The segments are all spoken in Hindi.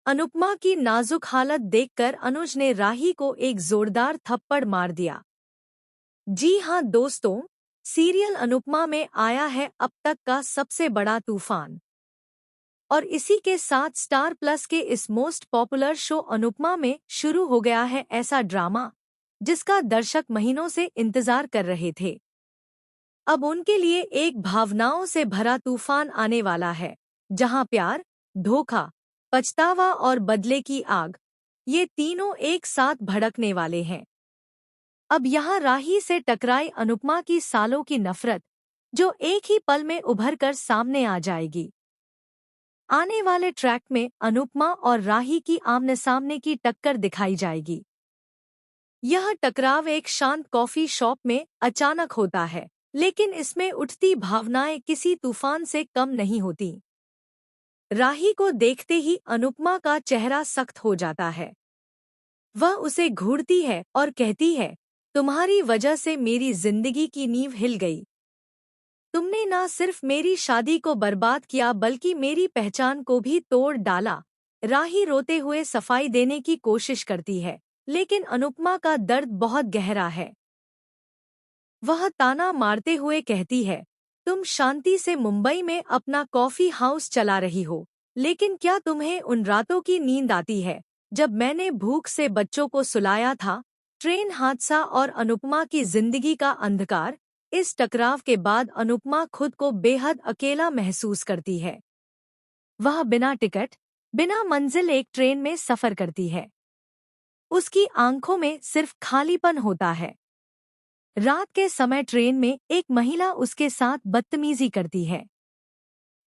अनुपमा की नाजुक हालत देखकर अनुज ने राही को एक जोरदार थप्पड़ मार दिया। जी हाँ दोस्तों, सीरियल अनुपमा में आया है अब तक का सबसे बड़ा तूफान। और इसी के साथ स्टार प्लस के इस मोस्ट पॉपुलर शो अनुपमा में शुरू हो गया है ऐसा ड्रामा जिसका दर्शक महीनों से इंतजार कर रहे थे। अब उनके लिए एक भावनाओं से भरा तूफान आने वाला है, जहां प्यार, धोखा, पछतावा और बदले की आग, ये तीनों एक साथ भड़कने वाले हैं। अब यहाँ राही से टकराई अनुपमा की सालों की नफरत, जो एक ही पल में उभर कर सामने आ जाएगी। आने वाले ट्रैक में अनुपमा और राही की आमने सामने की टक्कर दिखाई जाएगी। यह टकराव एक शांत कॉफी शॉप में अचानक होता है, लेकिन इसमें उठती भावनाएं किसी तूफान से कम नहीं होती। राही को देखते ही अनुपमा का चेहरा सख्त हो जाता है। वह उसे घूरती है और कहती है, तुम्हारी वजह से मेरी जिंदगी की नींव हिल गई। तुमने ना सिर्फ मेरी शादी को बर्बाद किया बल्कि मेरी पहचान को भी तोड़ डाला। राही रोते हुए सफाई देने की कोशिश करती है, लेकिन अनुपमा का दर्द बहुत गहरा है। वह ताना मारते हुए कहती है, तुम शांति से मुंबई में अपना कॉफी हाउस चला रही हो, लेकिन क्या तुम्हें उन रातों की नींद आती है जब मैंने भूख से बच्चों को सुलाया था? ट्रेन हादसा और अनुपमा की जिंदगी का अंधकार। इस टकराव के बाद अनुपमा खुद को बेहद अकेला महसूस करती है। वह बिना टिकट, बिना मंजिल एक ट्रेन में सफर करती है। उसकी आंखों में सिर्फ खालीपन होता है। रात के समय ट्रेन में एक महिला उसके साथ बदतमीजी करती है।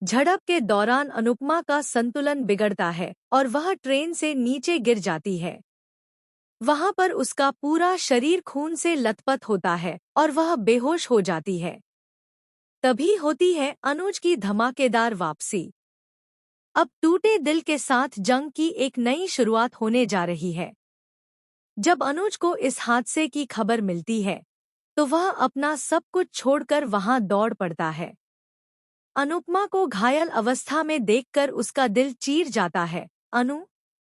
झड़प के दौरान अनुपमा का संतुलन बिगड़ता है और वह ट्रेन से नीचे गिर जाती है। वहां पर उसका पूरा शरीर खून से लथपथ होता है और वह बेहोश हो जाती है। तभी होती है अनुज की धमाकेदार वापसी। अब टूटे दिल के साथ जंग की एक नई शुरुआत होने जा रही है। जब अनुज को इस हादसे की खबर मिलती है, तो वह अपना सब कुछ छोड़कर वहां दौड़ पड़ता है। अनुपमा को घायल अवस्था में देखकर उसका दिल चीर जाता है। अनु,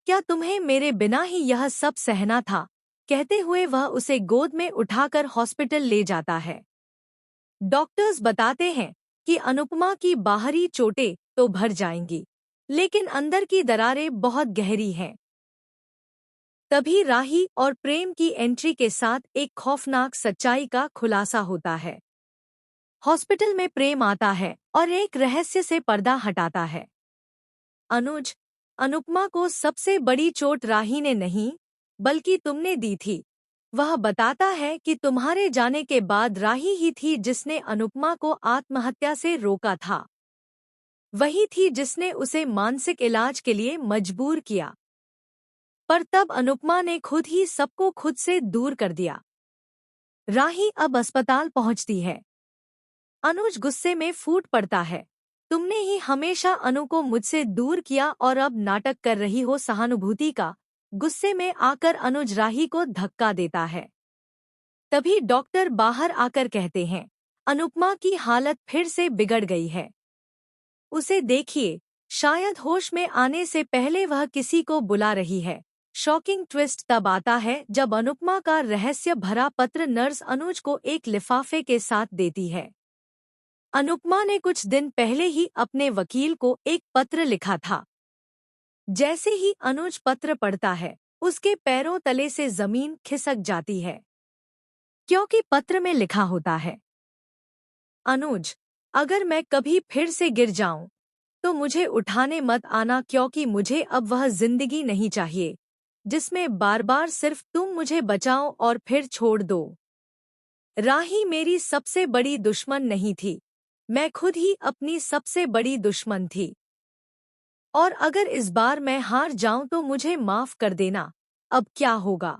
क्या तुम्हें मेरे बिना ही यह सब सहना था? कहते हुए वह उसे गोद में उठाकर हॉस्पिटल ले जाता है। डॉक्टर्स बताते हैं कि अनुपमा की बाहरी चोटें तो भर जाएंगी, लेकिन अंदर की दरारें बहुत गहरी हैं। तभी राही और प्रेम की एंट्री के साथ एक खौफनाक सच्चाई का खुलासा होता है। हॉस्पिटल में प्रेम आता है और एक रहस्य से पर्दा हटाता है। अनुज, अनुपमा को सबसे बड़ी चोट राही ने नहीं, बल्कि तुमने दी थी। वह बताता है कि तुम्हारे जाने के बाद राही ही थी जिसने अनुपमा को आत्महत्या से रोका था। वही थी जिसने उसे मानसिक इलाज के लिए मजबूर किया। पर तब अनुपमा ने खुद ही सबको खुद से दूर कर दिया। राही अब अस्पताल पहुंचती है। अनुज गुस्से में फूट पड़ता है। तुमने ही हमेशा अनु को मुझसे दूर किया और अब नाटक कर रही हो सहानुभूति का। गुस्से में आकर अनुज राही को धक्का देता है। तभी डॉक्टर बाहर आकर कहते हैं, अनुपमा की हालत फिर से बिगड़ गई है। उसे देखिए, शायद होश में आने से पहले वह किसी को बुला रही है। शॉकिंग ट्विस्ट तब आता है जब अनुपमा का रहस्य भरा पत्र नर्स अनुज को एक लिफाफे के साथ देती है। अनुपमा ने कुछ दिन पहले ही अपने वकील को एक पत्र लिखा था। जैसे ही अनुज पत्र पढ़ता है, उसके पैरों तले से जमीन खिसक जाती है, क्योंकि पत्र में लिखा होता है, अनुज, अगर मैं कभी फिर से गिर जाऊं, तो मुझे उठाने मत आना, क्योंकि मुझे अब वह जिंदगी नहीं चाहिए जिसमें बार बार सिर्फ तुम मुझे बचाओ और फिर छोड़ दो। राही मेरी सबसे बड़ी दुश्मन नहीं थी, मैं खुद ही अपनी सबसे बड़ी दुश्मन थी। और अगर इस बार मैं हार जाऊं तो मुझे माफ कर देना। अब क्या होगा?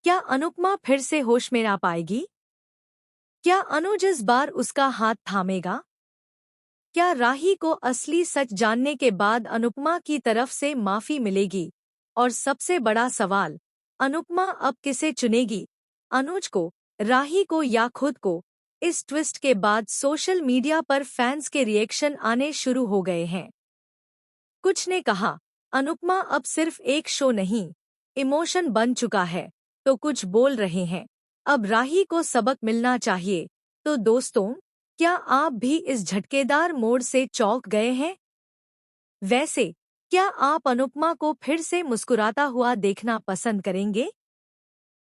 क्या अनुपमा फिर से होश में आ पाएगी? क्या अनुज इस बार उसका हाथ थामेगा? क्या राही को असली सच जानने के बाद अनुपमा की तरफ से माफी मिलेगी? और सबसे बड़ा सवाल, अनुपमा अब किसे चुनेगी, अनुज को, राही को या खुद को? इस ट्विस्ट के बाद सोशल मीडिया पर फैंस के रिएक्शन आने शुरू हो गए हैं। कुछ ने कहा, अनुपमा अब सिर्फ एक शो नहीं, इमोशन बन चुका है। तो कुछ बोल रहे हैं, अब राही को सबक मिलना चाहिए। तो दोस्तों, क्या आप भी इस झटकेदार मोड़ से चौंक गए हैं? वैसे, क्या आप अनुपमा को फिर से मुस्कुराता हुआ देखना पसंद करेंगे?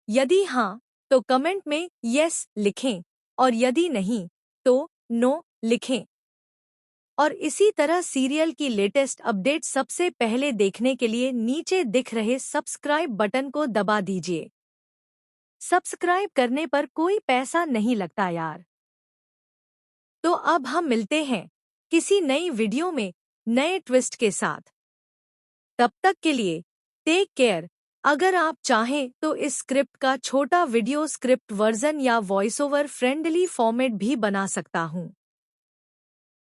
यदि हाँ, तो कमेंट में यस लिखें और यदि नहीं, तो नो लिखें। और इसी तरह सीरियल की लेटेस्ट अपडेट सबसे पहले देखने के लिए नीचे दिख रहे सब्सक्राइब बटन को दबा दीजिए। सब्सक्राइब करने पर कोई पैसा नहीं लगता यार। तो अब हम मिलते हैं किसी नई वीडियो में नए ट्विस्ट के साथ। तब तक के लिए टेक केयर। अगर आप चाहें तो इस स्क्रिप्ट का छोटा वीडियो स्क्रिप्ट वर्जन या वॉइस ओवर फ्रेंडली फॉर्मेट भी बना सकता हूँ।